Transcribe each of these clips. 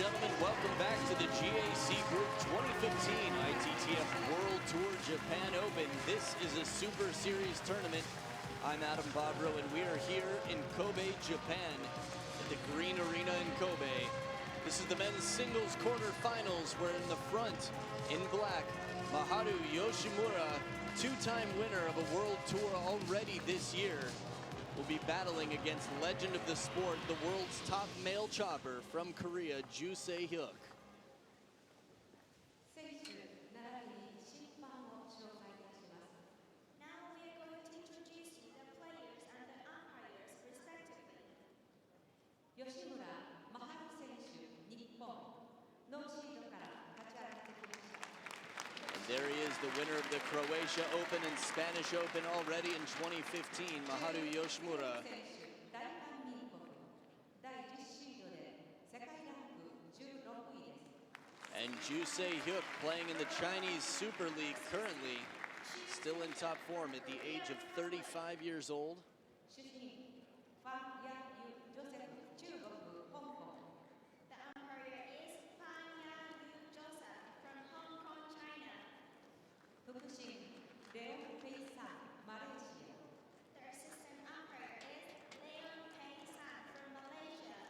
gentlemen, welcome back to the GAC Group 2015 ITTF World Tour Japan Open. This is a Super Series tournament. I'm Adam Bobrow, and we are here in Kobe, Japan, at the Green Arena in Kobe. This is the men's singles quarterfinals, where in the front, in black, Maharu Yoshimura, two-time winner of a World Tour already this year, will be battling against legend of the sport, the world's top male chopper from Korea, Saehyuk. Now we are going to introduce you the players and the umpires respectively. YOSHIMURA, Maharu 選手、日本、ノーシードから勝ち上がってきました。 And there he is, the winner of the Croatia Open and Spanish Open already in 2015, Maharu Yoshimura. And Saehyuk playing in the Chinese Super League currently, still in top form at the age of 35 years old. The umpire is Fan Yang Yu Joseph from Hong Kong, China. The assistant umpire is Leon Peng San from Malaysia.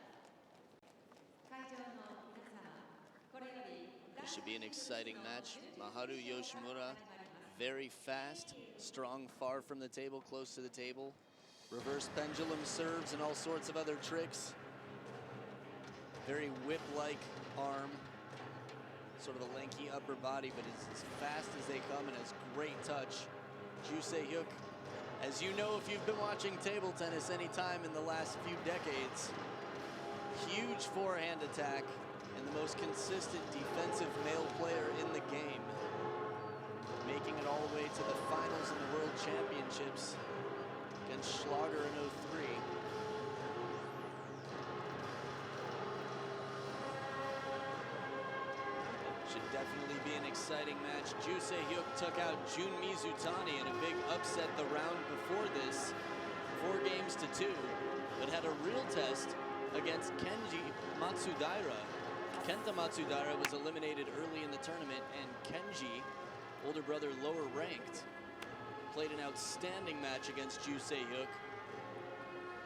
This should be an exciting match. Maharu Yoshimura, very fast, strong, far from the table, close to the table. Reverse pendulum serves and all sorts of other tricks. Very whip-like arm. Sort of a lanky upper body, but is as fast as they come and has great touch. Saehyuk, as you know if you've been watching table tennis any time in the last few decades, huge forehand attack and the most consistent defensive male player in the game. Making it all the way to the finals in the World Championships against Schlager in 03. Definitely be an exciting match. Saehyuk took out Jun Mizutani in a big upset the round before this, 4-2, but had a real test against Kenji Matsudaira. Kenta Matsudaira was eliminated early in the tournament, and Kenji, older brother, lower ranked, played an outstanding match against Saehyuk.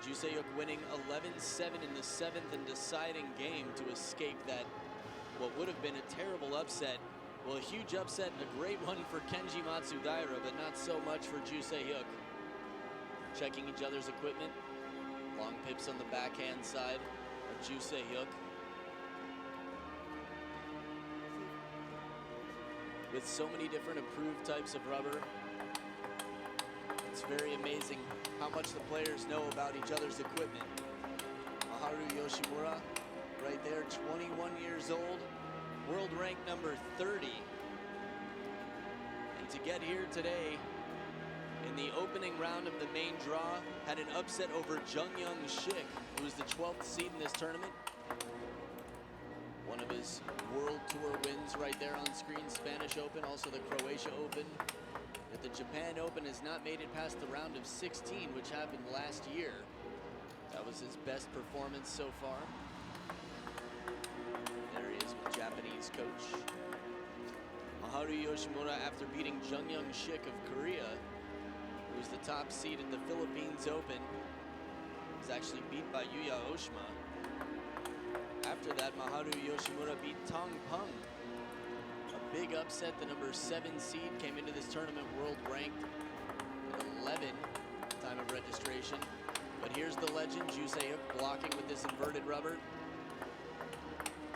Saehyuk winning 11-7 in the 7th and deciding game to escape that what would have been a terrible upset. Well, a huge upset and a great one for Kenji Matsudaira, but not so much for Saehyuk. Checking each other's equipment. Long pips on the backhand side of Saehyuk. With so many different approved types of rubber, it's very amazing how much the players know about each other's equipment. Maharu Yoshimura, right there, 21 years old, world rank number 30. And to get here today, in the opening round of the main draw, had an upset over Jungyoung Shik, who was the 12th seed in this tournament. One of his World Tour wins right there on screen, Spanish Open, also the Croatia Open. But the Japan Open has not made it past the round of 16, which happened last year. That was his best performance so far. There he is with Japanese coach. Maharu Yoshimura, after beating Jungyoung Shik of Korea, who was the top seed at the Philippines Open, was actually beat by Yuya Oshima. After that, Maharu Yoshimura beat Tong Peng. A big upset, the number 7 seed came into this tournament world ranked at 11 at the time of registration. But here's the legend, Saehyuk, blocking with this inverted rubber.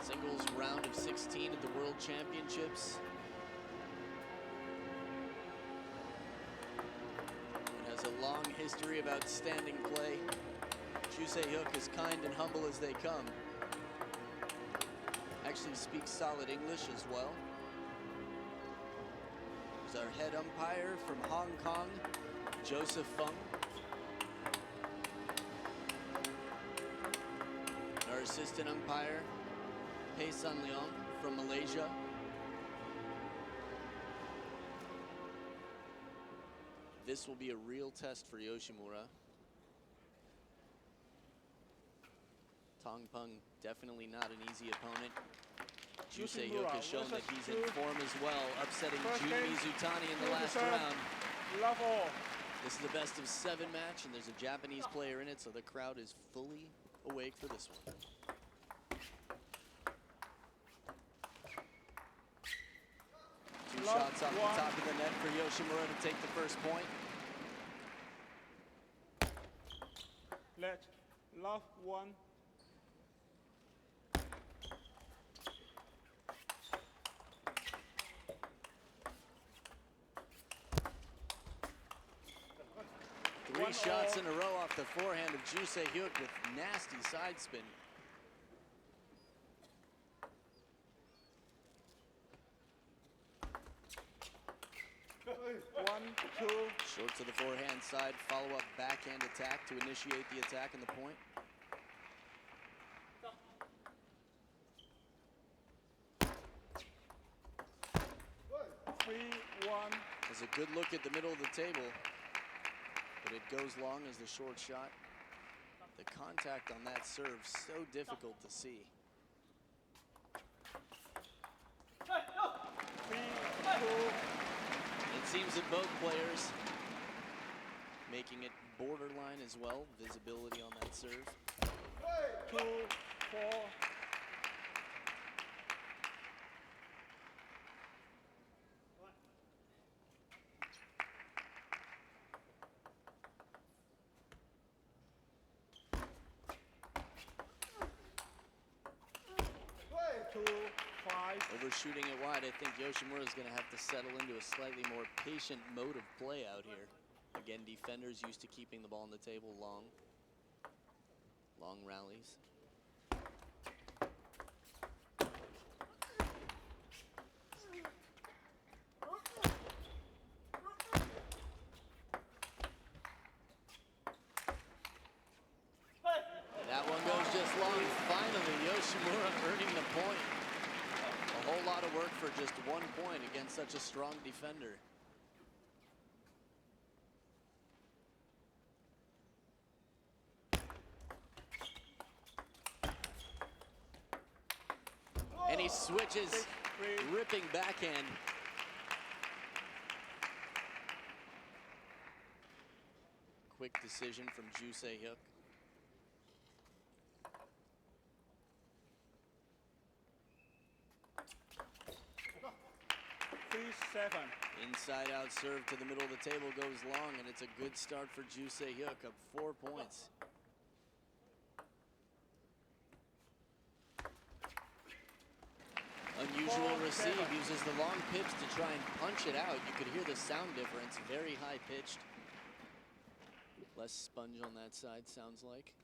Singles round of 16 at the World Championships. It has a long history of outstanding play. Saehyuk is kind and humble as they come. Actually speaks solid English as well. There's our head umpire from Hong Kong, Joseph Fung. Our assistant umpire, Pei San Leong from Malaysia. This will be a real test for Yoshimura. Tong Peng, definitely not an easy opponent. JOO YOSHIMURA has shown that he's in versus form as well, upsetting First Jun game, Mizutani in the JOO last serve. round. Love all. This is a best of 7 match, and there's a Japanese player in it, so the crowd is fully awake for this one. Two shots off the top of the net for Yoshimura to take the first point. Let love one. Three shots in a row off the forehand of JOO with nasty side spin. One, two. Short to the forehand side, follow-up backhand attack to initiate the attack and the point. Three, one. Has a good look at the middle of the table, but it goes long as the short shot. The contact on that serve, so difficult to see. Three, two. It seems that both players making it borderline as well. Visibility on that serve. 2, 4. Overshooting it wide, I think Yoshimura is going to have to settle into a slightly more patient mode of play out here. Again, defenders used to keeping the ball on the table long rallies. That one goes just long. Finally, Yoshimura earning the point. A whole lot of work for just 1 point against such a strong defender. And he switches, ripping backhand. Quick decision from Saehyuk. Inside out serve to the middle of the table goes long, and it's a good start for Saehyuk, up 4 points. Unusual receive, uses the long pips to try and punch it out. You could hear the sound difference, very high pitched. Less sponge on that side, sounds like.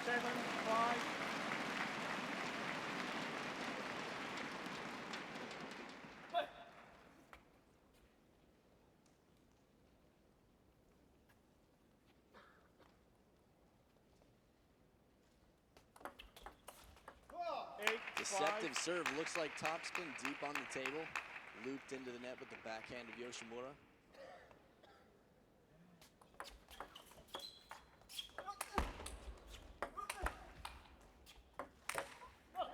7, 5. Deceptive serve, looks like topspin deep on the table. Looped into the net with the backhand of Yoshimura.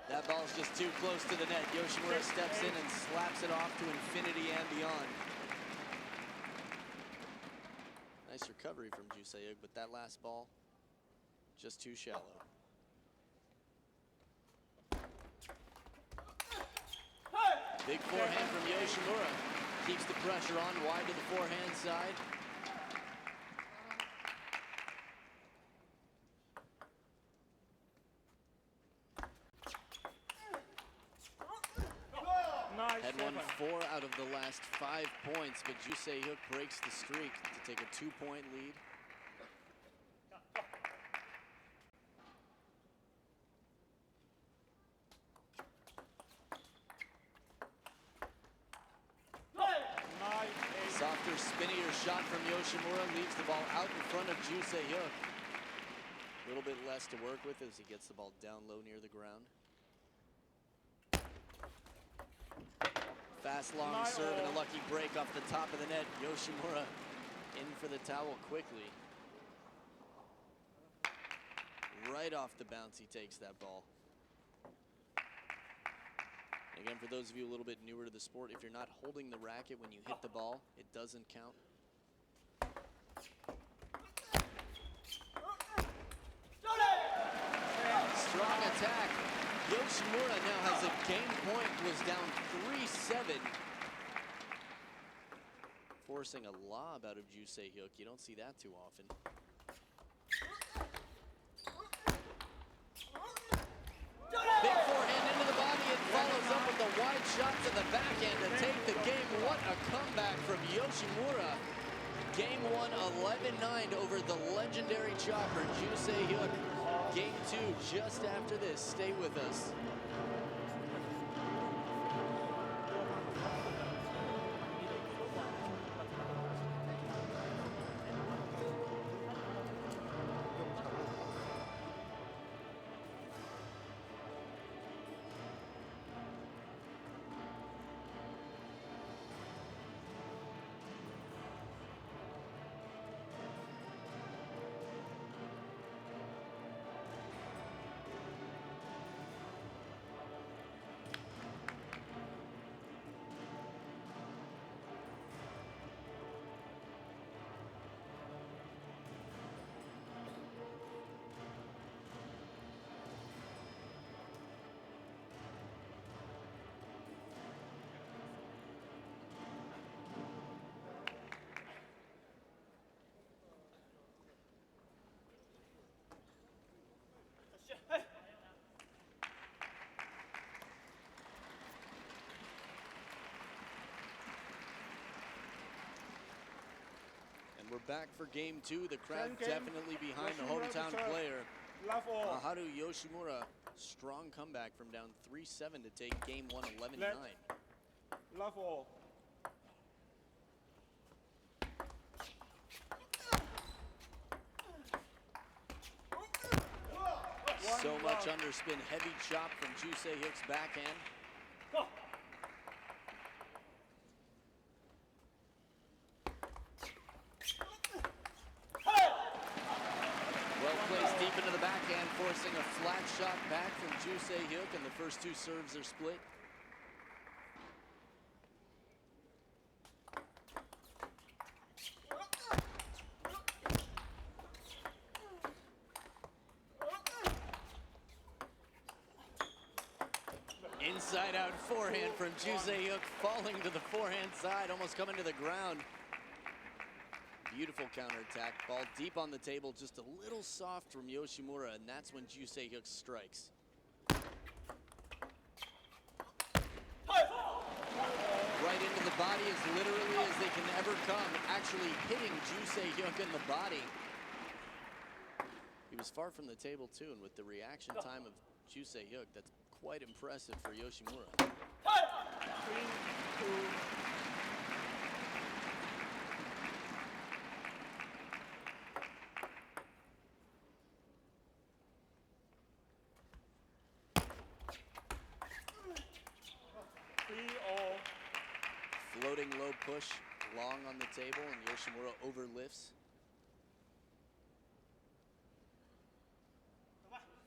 That ball's just too close to the net. Yoshimura steps in and slaps it off to infinity and beyond. Nice recovery from Saehyuk, but that last ball, just too shallow. Big forehand from Yoshimura. Keeps the pressure on, wide to the forehand side. Had won 4 out of the last 5 points, but Saehyuk breaks the streak to take a 2-point lead. Softer, spinnier shot from Yoshimura leaves the ball out in front of Saehyuk. A little bit less to work with as he gets the ball down low near the ground. Fast, long serve and a lucky break off the top of the net. Yoshimura in for the towel quickly. right off the bounce, he takes that ball. Again, for those of you a little bit newer to the sport, if you're not holding the racket when you hit the ball, it doesn't count. Strong attack. Yoshimura now has a game point, was down 3-7. Forcing a lob out of JOO Saehyuk. You don't see that too often. Big forehand into the body and follows up with the wide shot to the backhand to take the game. What a comeback from Yoshimura. Game 1, 11-9 over the legendary chopper, JOO Saehyuk. Game 2 just after this. Stay with us. We're back for game 2. The crowd definitely behind the hometown player. Maharu Yoshimura, strong comeback from down 3-7 to take game 1, 11-9. Love all. So much underspin, heavy chop from JOO Saehyuk's backhand. Deep into the backhand, forcing a flat shot back from JOO Saehyuk, and the first 2 serves are split. Inside out forehand from JOO Saehyuk, falling to the forehand side, almost coming to the ground. Beautiful counterattack, ball deep on the table, just a little soft from Yoshimura, and that's when JOO Saehyuk strikes. Right into the body as literally as they can ever come, actually hitting JOO Saehyuk in the body. He was far from the table too, and with the reaction time of JOO Saehyuk, that's quite impressive for Yoshimura. 3-2. Floating low push, long on the table, and Yoshimura overlifts.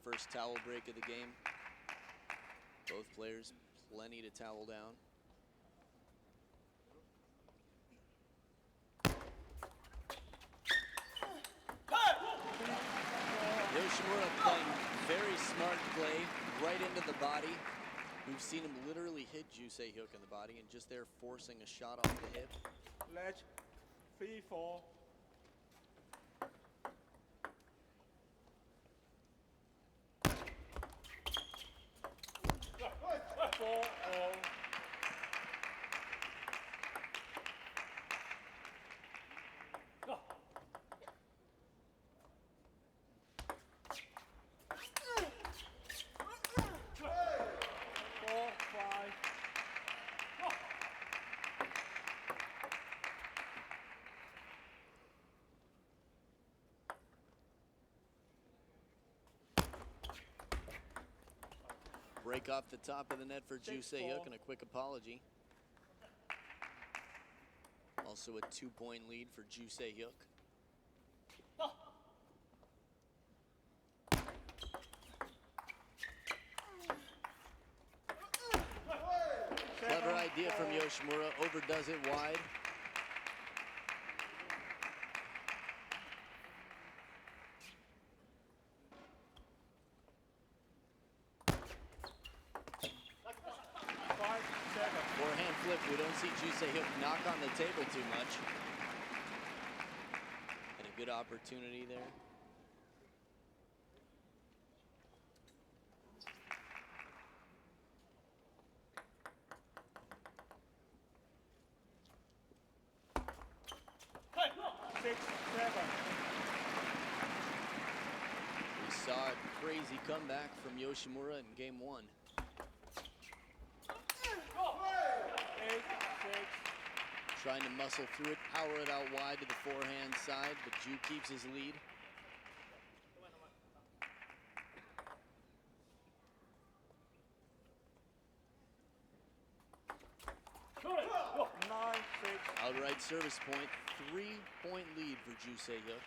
First towel break of the game. Both players plenty to towel down. Yoshimura playing very smart play right into the body. We've seen him literally hit JOO Saehyuk in the body, and just there forcing a shot off the hip. Ledge 3-4. 4-all. Break off the top of the net for JOO Saehyuk, and a quick apology. Also a 2-point lead for JOO Saehyuk. idea from Yoshimura, overdoes it wide. Forehand flip, we don't see JOO Saehyuk knock on the table too much. And a good opportunity there. We saw a crazy comeback from Yoshimura in game 1. Trying to muscle through it, power it out wide to the forehand side, but JOO keeps his lead. Outright service point, 3-point lead for JOO Saehyuk.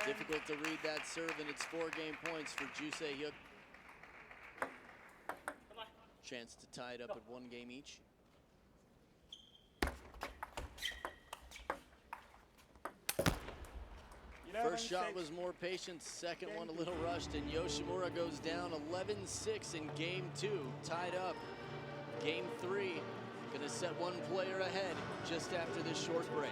Difficult to read that serve, and it's 4 game points for JOO Saehyuk. Chance to tie it up at 1 game each. First shot was more patient, second one a little rushed, and Yoshimura goes down 11-6 in game 2, tied up. Game 3, gonna set 1 player ahead just after this short break.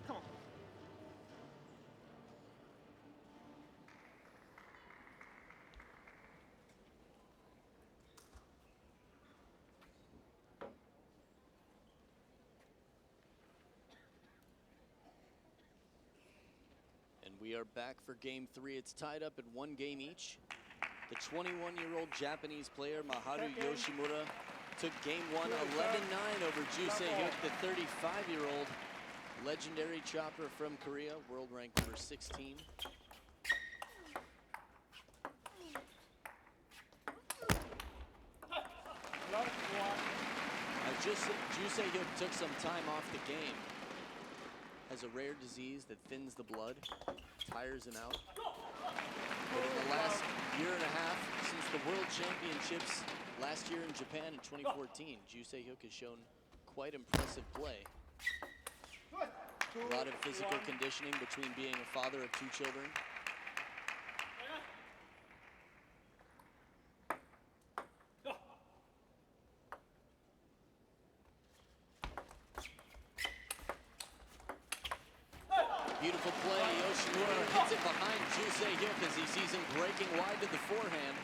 Come on. And we are back for game 3. It's tied up at 1 game each. The 21-year-old Japanese player Maharu Yoshimura took game 1 11-9 over JOO Saehyuk, the 35-year-old legendary chopper from Korea, world rank number 16. JOO Saehyuk took some time off the game. Has a rare disease that thins the blood, tires him out. But in the last year and a half, since the World Championships last year in Japan in 2014, JOO Saehyuk has shown quite impressive play. A lot of physical conditioning between being a father of 2 children. Beautiful play. Yoshimura hits it behind JOO Saehyuk as he sees him breaking wide to the forehand.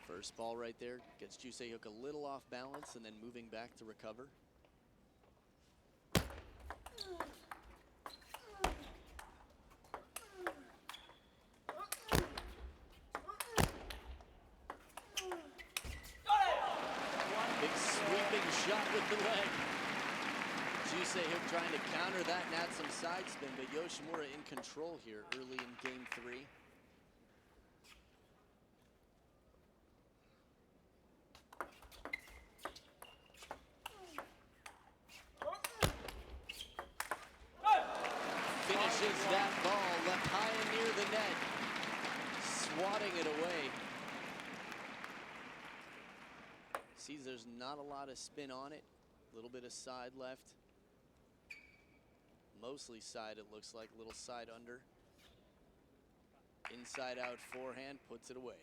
First ball right there gets JOO Saehyuk a little off balance and then moving back to recover. Big sweeping shot with the leg. JOO Saehyuk trying to counter that and add some side spin, but Yoshimura in control here early in game 3. Finishes that ball left high and near the net, swatting it away. Sees there's not a lot of spin on it, a little bit of side left. Mostly side, it looks like, a little side under. Inside out forehand, puts it away.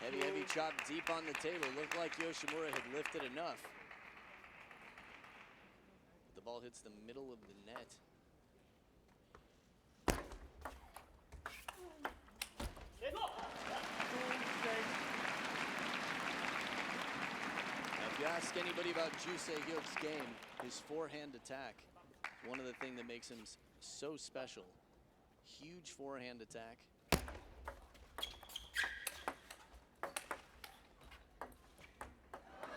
Heavy chop deep on the table. Looked like Yoshimura had lifted enough. The ball hits the middle of the net. Now, if you ask anybody about JOO Saehyuk's game, his forehand attack, one of the things that makes him so special. Huge forehand attack.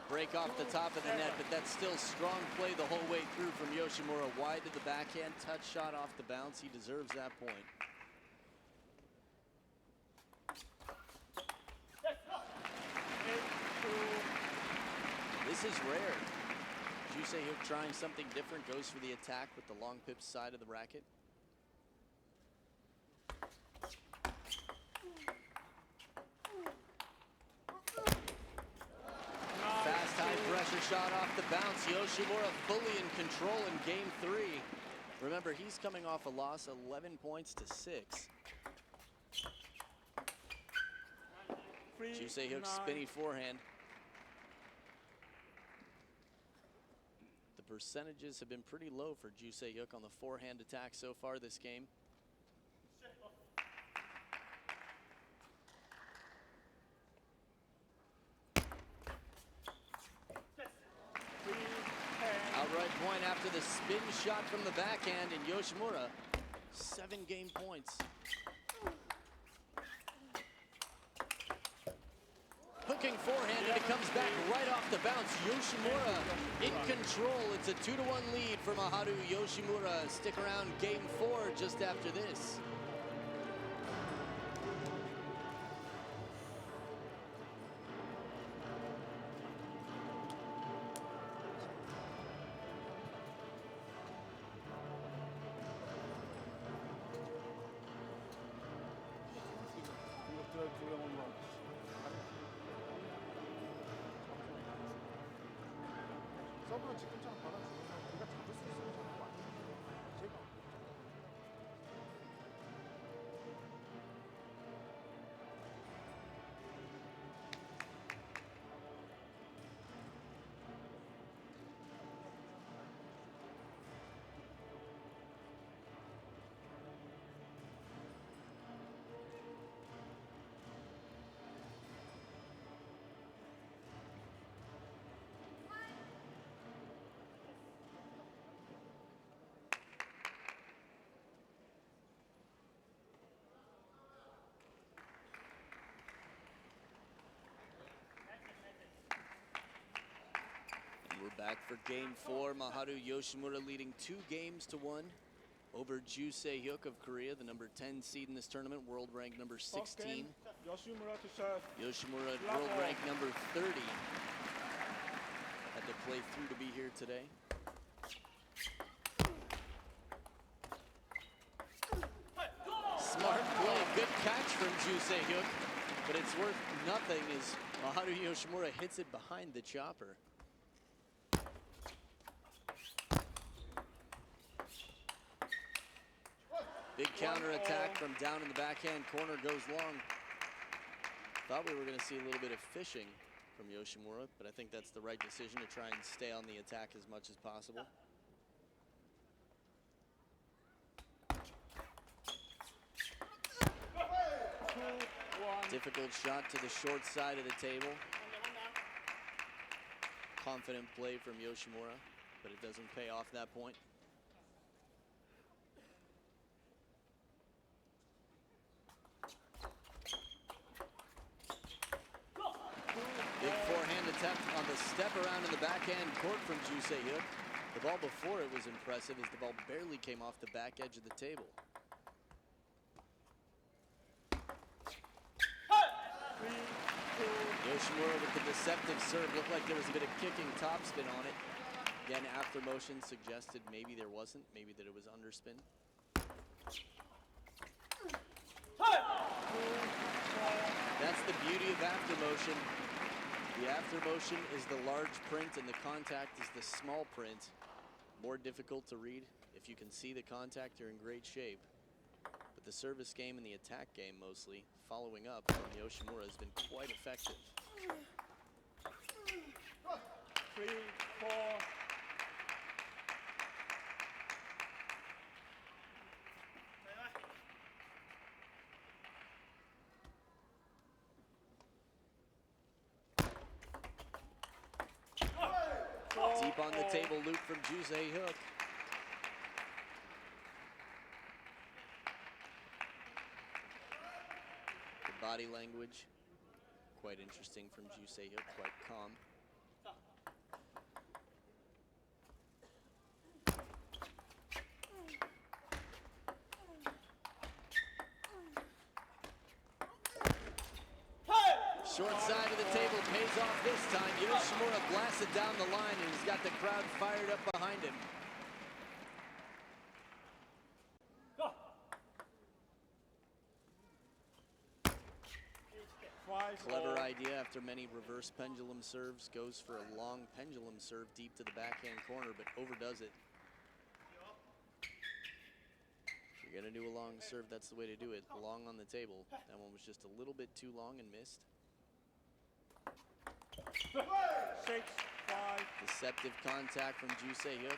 Break off the top of the net, but that's still strong play the whole way through from Yoshimura. Wide to the backhand, touch shot off the bounce. He deserves that point. This is rare. JOO Saehyuk trying something different, goes for the attack with the long pip side of the racket. Fast high pressure shot off the bounce. Yoshimura fully in control in game 3. Remember, he's coming off a loss 11 points to 6. JOO Saehyuk spinny forehand. The percentages have been pretty low for JOO Saehyuk on the forehand attack so far this game. Outright point after the spin shot from the backhand, and Yoshimura, 7 game points. Hooking forehand, and it comes back right off the bounce. Yoshimura in control. It's a 2-1 lead for Maharu. Yoshimura stick around game 4 just after this. 서브는 지금처럼 받아주면 우리가 잡을 수 있으면 잡는 거 아니에요? 제가 We're back for game 4. Maharu Yoshimura leading 2 games to 1 over JOO Saehyuk of Korea, the number 10 seed in this tournament, world rank number 16. Yoshimura to serve. Yoshimura, world rank number 30. Had to play through to be here today. Smart play, good catch from JOO Saehyuk, but it's worth nothing as Maharu Yoshimura hits it behind the chopper. Big counter attack from down in the backhand corner, goes long. Thought we were going to see a little bit of fishing from Yoshimura, but I think that's the right decision to try and stay on the attack as much as possible. Difficult shot to the short side of the table. Confident play from Yoshimura, but it doesn't pay off that point. Big forehand attempt on the step around in the backhand court from JOO Saehyuk. The ball before it was impressive as the ball barely came off the back edge of the table. Yoshimura with the deceptive serve. Looked like there was a bit of kicking topspin on it. Again, after motion suggested maybe there wasn't, maybe that it was underspin. That's the beauty of after motion. The after motion is the large print and the contact is the small print. More difficult to read. If you can see the contact, you're in great shape. But the service game and the attack game mostly, following up from Yoshimura, has been quite effective. 3, 4. Deep on the table loop from JOO Saehyuk. The body language, quite interesting from JOO Saehyuk, quite calm. Short side of the table pays off this time. YOSHIMURA blasted down the line and he's got the crowd fired up behind him. Clever idea after many reverse pendulum serves. Goes for a long pendulum serve deep to the backhand corner, but overdoes it. If you're gonna do a long serve, that's the way to do it. Long on the table. That one was just a little bit too long and missed. 6, 5. Deceptive contact from JOO Saehyuk.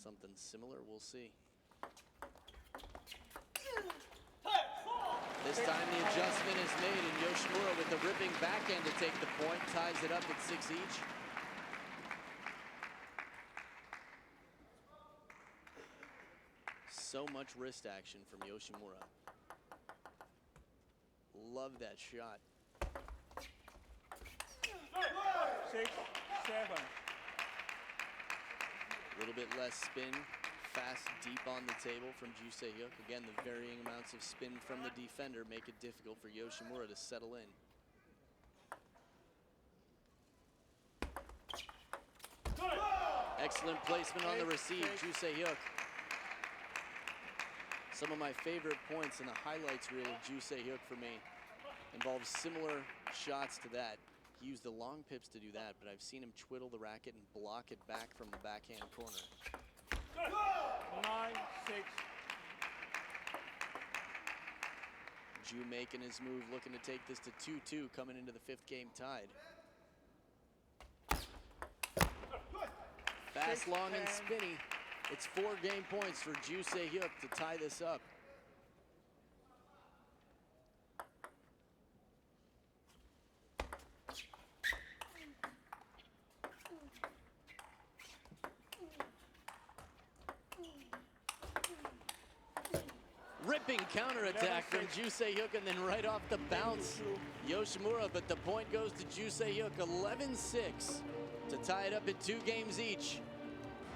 Something similar, we'll see. This time the adjustment is made and YOSHIMURA with the ripping backhand to take the point, ties it up at 6 each. So much wrist action from YOSHIMURA. Love that shot. 6, 7. A little bit less spin, fast, deep on the table from JOO Saehyuk. Again, the varying amounts of spin from the defender make it difficult for YOSHIMURA to settle in. Excellent placement on the receive, JOO Saehyuk. Some of my favorite points in the highlights reel of JOO Saehyuk for me involves similar shots to that. He used the long pips to do that, but I've seen him twiddle the racket and block it back from the backhand corner. 9, 6. JOO making his move, looking to take this to 2-2 coming into the 5th game tied. Fast, long, and spinny. It's 4 game points for JOO Saehyuk to tie this up. Ripping counterattack from JOO Saehyuk, and then right off the bounce, YOSHIMURA, but the point goes to JOO Saehyuk, 11-6 to tie it up at 2 games each.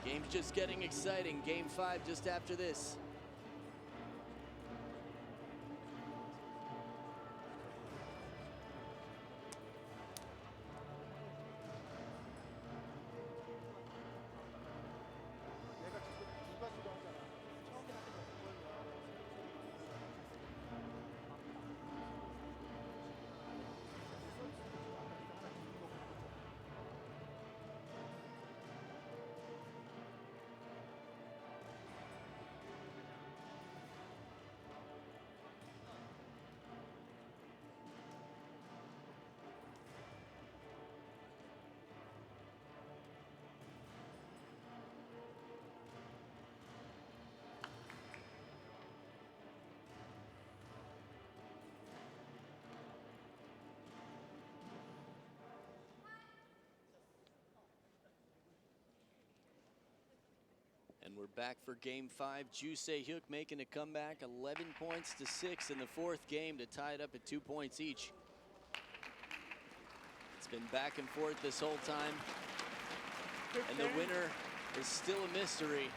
Game's just getting exciting. Game 5 just after this. 내가 지금 두 가지로 하잖아. 처음에 하는 거 그걸 And we're back for game 5. JOO Saehyuk making a comeback, 11 points to 6 in the 4th game to tie it up at 2 points each. It's been back and forth this whole time, and the winner is still a mystery.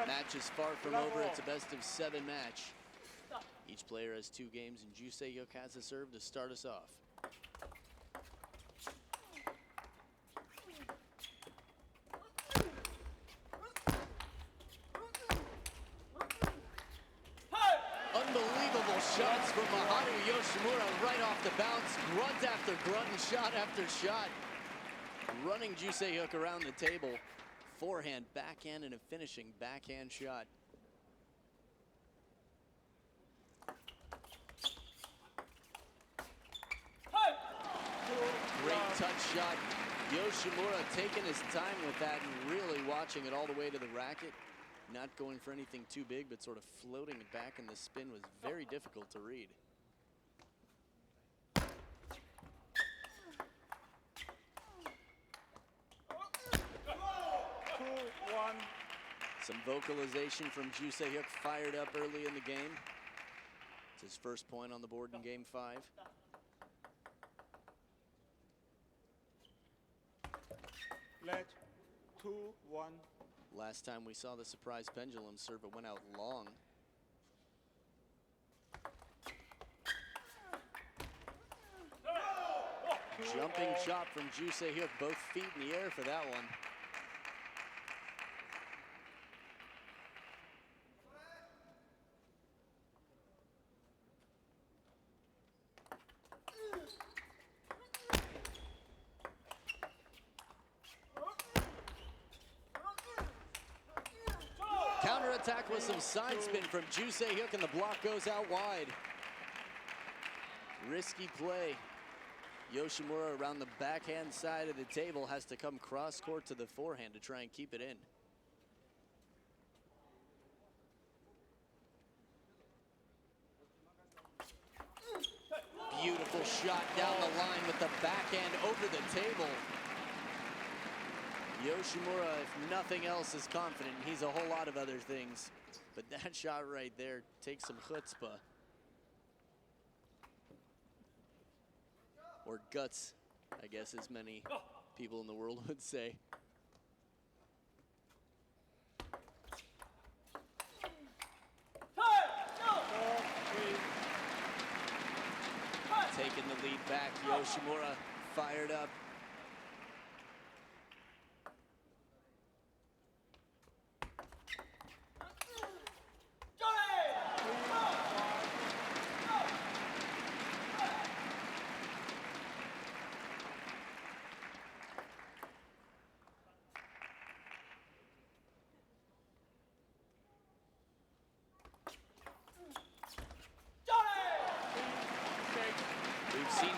Match is far from over. It's a best of 7 match. Each player has 2 games, and JOO Saehyuk has a serve to start us off. Unbelievable shots from Maharu YOSHIMURA right off the bounce. Grunt after grunt and shot after shot. Running JOO Saehyuk around the table. Forehand, backhand, and a finishing backhand shot. shot. Yoshimura taking his time with that and really watching it all the way to the racket. Not going for anything too big, but sort of floating it back in the spin was very difficult to read. Some vocalization from JOO Saehyuk, fired up early in the game. It's his first point on the board in game 5. Let 2-1. Last time we saw the surprise pendulum serve, it went out long. Jumping shot from JOO Saehyuk, both feet in the air for that one. Counterattack with some side spin from JOO Saehyuk, and the block goes out wide. Risky play. Yoshimura around the backhand side of the table has to come cross court to the forehand to try and keep it in. Beautiful shot down the line with the backhand over the table. Yoshimura, if nothing else, is confident. He's a whole lot of other things, but that shot right there takes some chutzpah. Or guts, I guess, as many people in the world would say. Taking the lead back, Yoshimura fired up.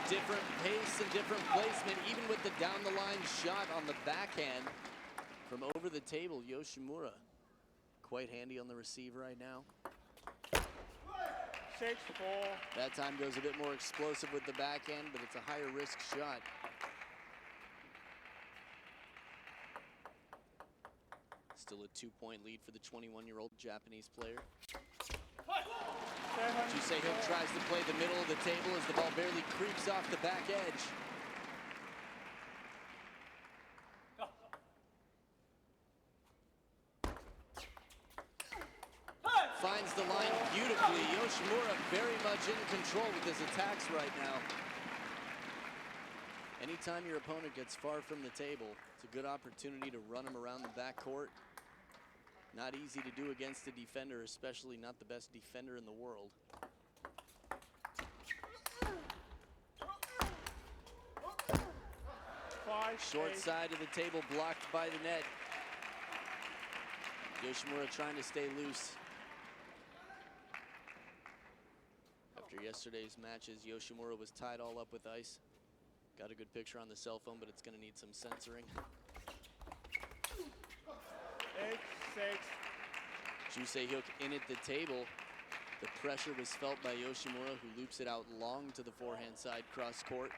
Different pace and different placement, even with the down the line shot on the backhand from over the table. Yoshimura quite handy on the receive right now. 6-4. That time goes a bit more explosive with the backhand, but it's a higher risk shot. Still a 2-point lead for the 21-year-old Japanese player. JOO Saehyuk tries to play the middle of the table as the ball barely creeps off the back edge. Finds the line beautifully. Yoshimura very much in control with his attacks right now. Anytime your opponent gets far from the table, it's a good opportunity to run him around the backcourt. Not easy to do against a defender, especially not the best defender in the world. Short side of the table blocked by the net. Yoshimura trying to stay loose. After yesterday's matches, Yoshimura was tied all up with ice. Got a good picture on the cell phone, but it's going to need some censoring. 8-6. JOO Saehyuk in at the table. The pressure was felt by Yoshimura, who loops it out long to the forehand side cross court.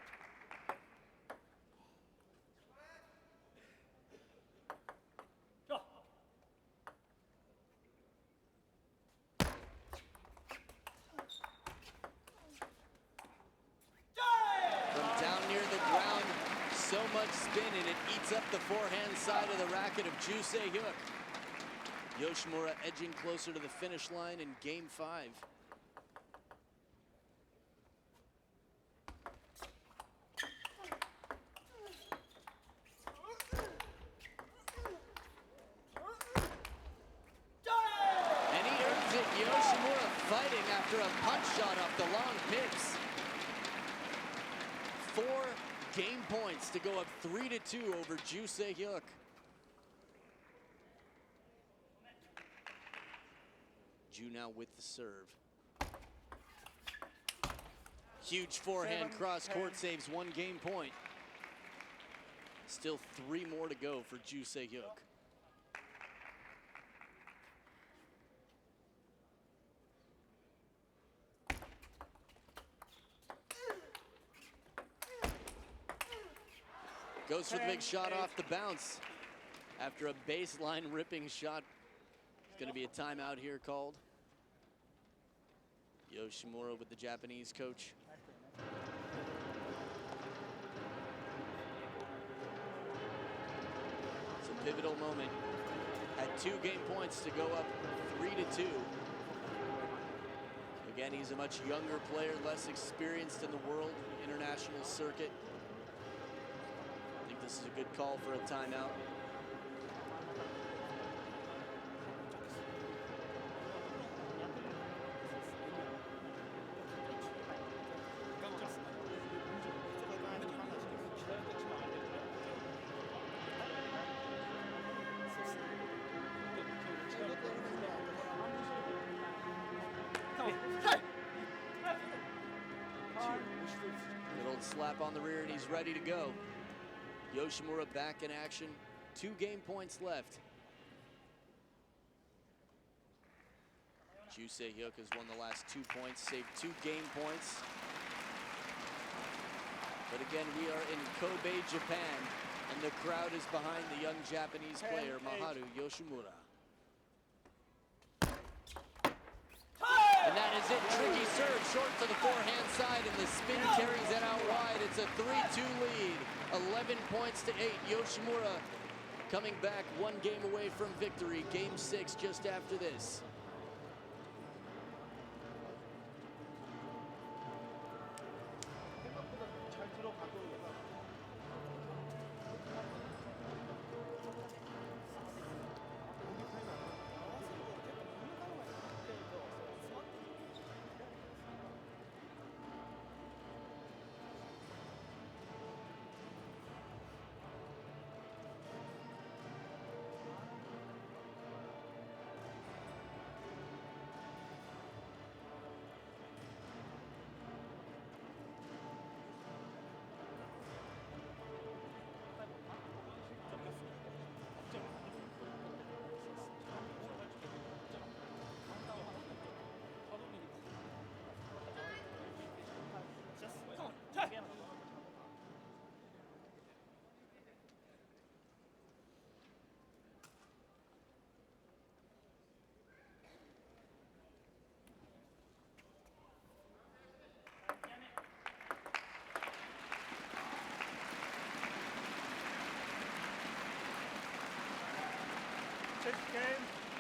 From down near the ground, so much spin, and it eats up the forehand side of the racket of JOO Saehyuk. Yoshimura edging closer to the finish line in game 5. And he earns it. Yoshimura fighting after a punch shot off the long picks. 4 game points to go up 3-2 over JOO Saehyuk. JOO now with the serve. Huge forehand cross court saves 1 game point. Still 3 more to go for JOO Saehyuk. Goes for the big shot off the bounce. After a baseline ripping shot, it's going to be a timeout here called. YOSHIMURA with the Japanese coach. It's a pivotal moment. Had 2 game points to go up 3-2. Again, he's a much younger player, less experienced in the world international circuit. I think this is a good call for a timeout. Good old slap on the rear, and he's ready to go. YOSHIMURA back in action. 2 game points left. JOO Saehyuk has won the last 2 points, saved 2 game points. But again, we are in Kobe, Japan, and the crowd is behind the young Japanese player, Maharu YOSHIMURA. And that is it. Tricky serve, short to the forehand side, and the spin carries it out wide. It's a 3-2 lead. 11 points to 8. YOSHIMURA coming back 1 game away from victory. Game 6 just after this.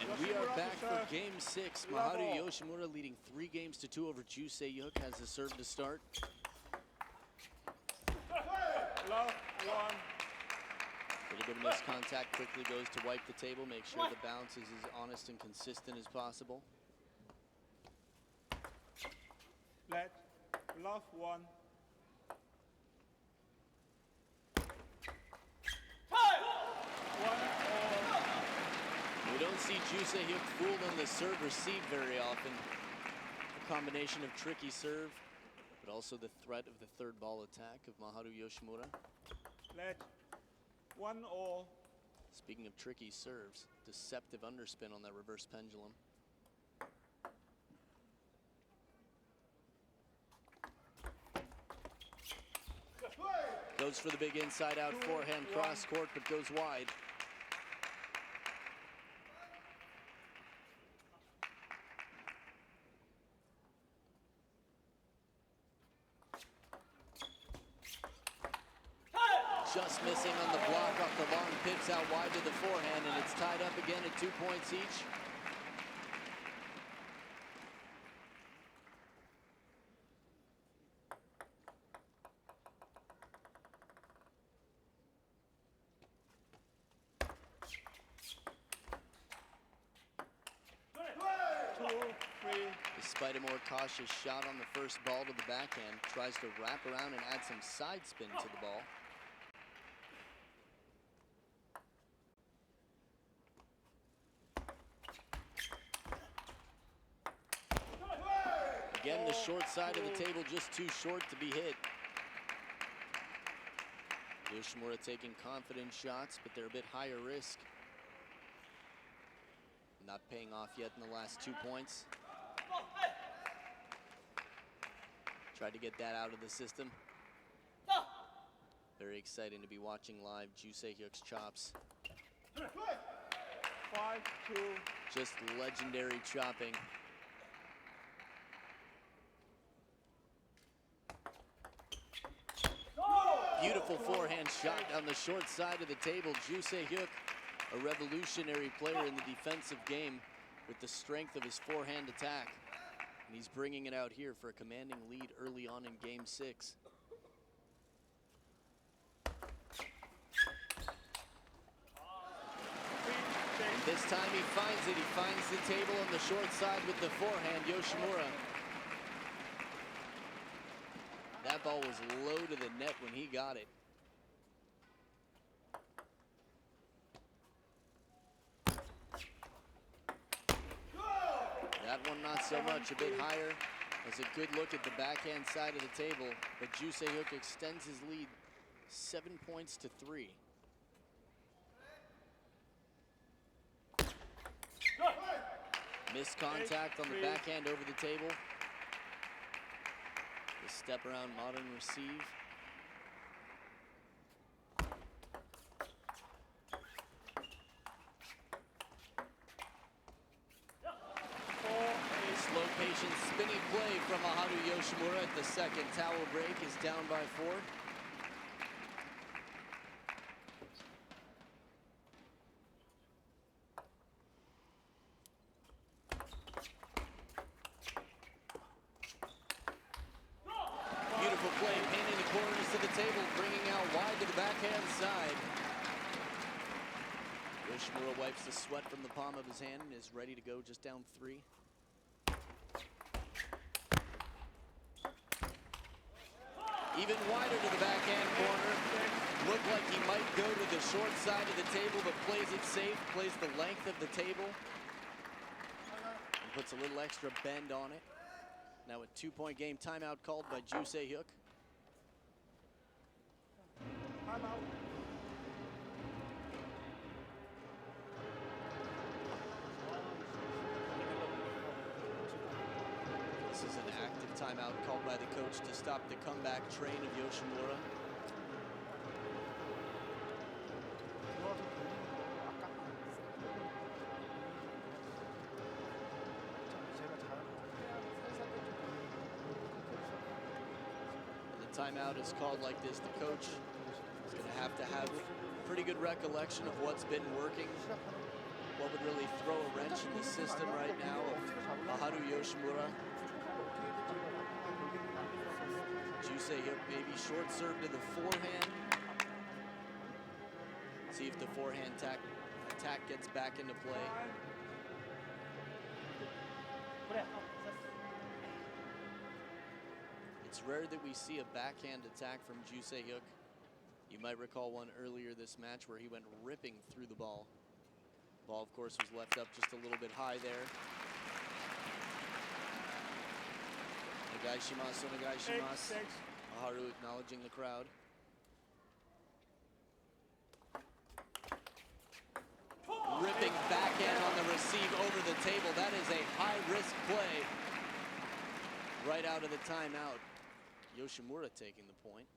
And we are back for game 6. Maharu YOSHIMURA leading 3 games to 2 over JOO Saehyuk has the serve to start. Love 1. A little bit of missed contact, quickly goes to wipe the table, make sure the bounce is as honest and consistent as possible. Let love 1. We don't see JOO Saehyuk fooled on the serve receive very often. A combination of tricky serve, but also the threat of the 3rd ball attack of Maharu YOSHIMURA. Let 1-all. Speaking of tricky serves, deceptive underspin on that reverse pendulum. Goes for the big inside out forehand cross court, but goes wide. Just missing on the block off the long pips out wide to the forehand, and it's tied up again at 2 points each. Despite a more cautious shot on the first ball to the backhand, tries to wrap around and add some side spin to the ball. Again, the short side of the table just too short to be hit. Yoshimura taking confident shots, but they're a bit higher risk. Not paying off yet in the last 2 points. Tried to get that out of the system. Very exciting to be watching live JOO Saehyuk's chops. 5-2. Just legendary chopping. Beautiful forehand shot down the short side of the table. JOO Saehyuk, a revolutionary player in the defensive game with the strength of his forehand attack. And he's bringing it out here for a commanding lead early on in game 6. And this time he finds it. He finds the table on the short side with the forehand, Yoshimura. That ball was low to the net when he got it. That one not so much, a bit higher. That's a good look at the backhand side of the table, but JOO Saehyuk extends his lead 7 points to 3. Missed contact on the backhand over the table. The step around modern receive. Slow, patient, spinny play from Maharu Yoshimura at the second. Towel break is down by 4. Beautiful play, painting the corners to the table, bringing out wide to the backhand side. Yoshimura wipes the sweat from the palm of his hand and is ready to go, just down 3. Even wider to the backhand corner. Looked like he might go to the short side of the table, but plays it safe, plays the length of the table. And puts a little extra bend on it. Now a 2-point game timeout called by JOO Saehyuk. Timeout. This is an active timeout called by the coach to stop the comeback train of Yoshimura. Timeout is called like this, the coach is going to have pretty good recollection of what's been working, what would really throw a wrench in the system right now of Maharu Yoshimura. JOO Saehyuk maybe short serve to the forehand. See if the forehand attack gets back into play. It's rare that we see a backhand attack from JOO Saehyuk. You might recall one earlier this match where he went ripping through the ball. Ball, of course, was left up just a little bit high there. Onegaishimasu, onegaishimasu. Maharu acknowledging the crowd. Ripping backhand on the receive over the table. That is a high-risk play. Right out of the timeout. Yoshimura taking the point.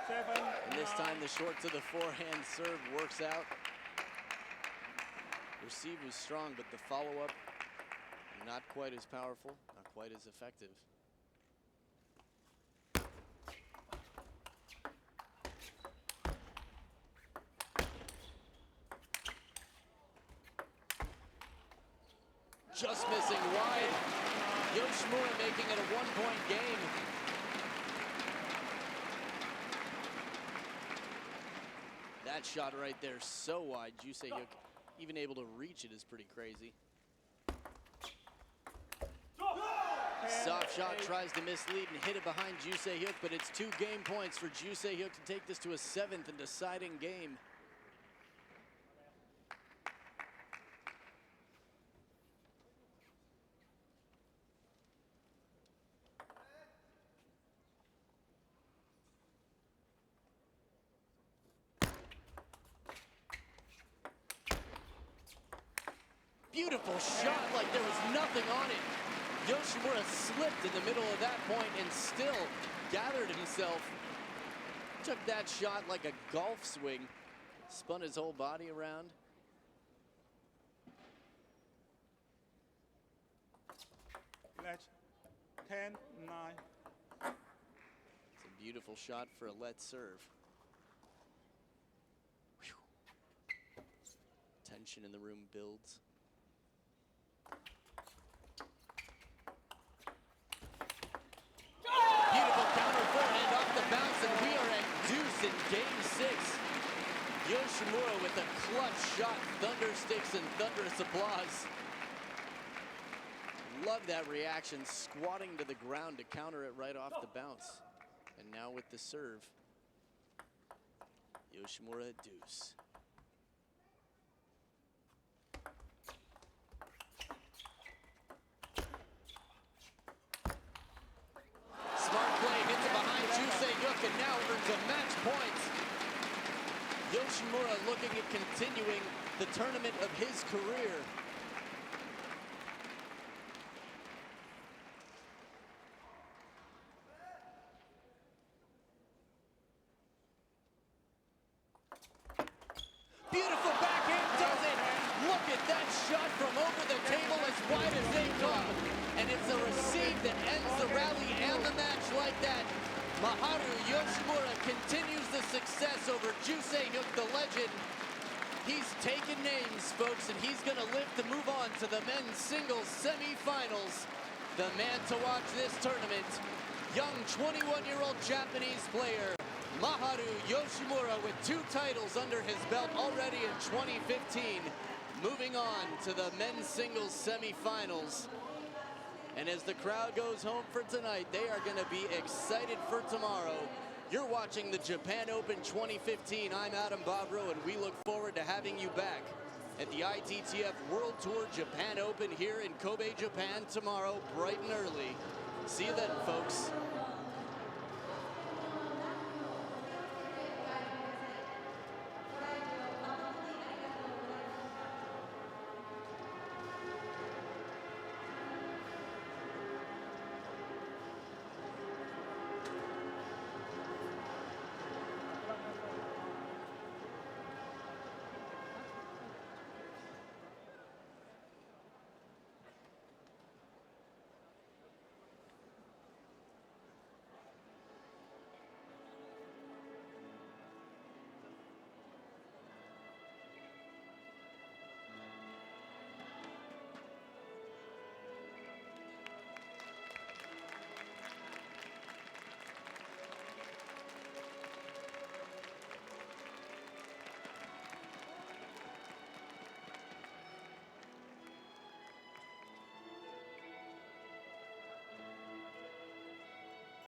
And this time the short to the forehand serve works out. Receive was strong, but the follow-up not quite as powerful, not quite as effective. Just missing wide. Yoshimura making it a 1-point game. That shot right there so wide. JOO Saehyuk even able to reach it is pretty crazy. Soft shot tries to mislead and hit it behind JOO Saehyuk, but it's 2 game points for JOO Saehyuk to take this to a 7th and deciding game. Beautiful shot like there was nothing on it. Yoshimura slipped in the middle of that point and still gathered himself. Took that shot like a golf swing. Spun his whole body around. Match 10-9. It's a beautiful shot for a let serve. Whew. Tension in the room builds. Beautiful counter forehand off the bounce, and we are at deuce in game 6. Yoshimura with a clutch shot, thunder sticks and thunderous applause. Love that reaction, squatting to the ground to counter it right off the bounce. And now with the serve, Yoshimura at deuce. Smart play, hits it behind Saehyuk and now earns a match point. Yoshimura looking at continuing the tournament of his career. Beautiful backhand does it. Look at that shot from over the table as wide as they come. And it's a receive that ends the rally and the match like that. Maharu Yoshimura continues the success over Saehyuk, the legend. He's taken names, folks, and he's going to live to move on to the men's singles semifinals. The man to watch this tournament, young 21-year-old Japanese player, Maharu Yoshimura, with 2 titles under his belt already in 2015. Moving on to the men's singles semifinals. And as the crowd goes home for tonight, they are going to be excited for tomorrow. You're watching the Japan Open 2015. I'm Adam Bobrow, and we look forward to having you back at the ITTF World Tour Japan Open here in Kobe, Japan tomorrow, bright and early. See you then, folks.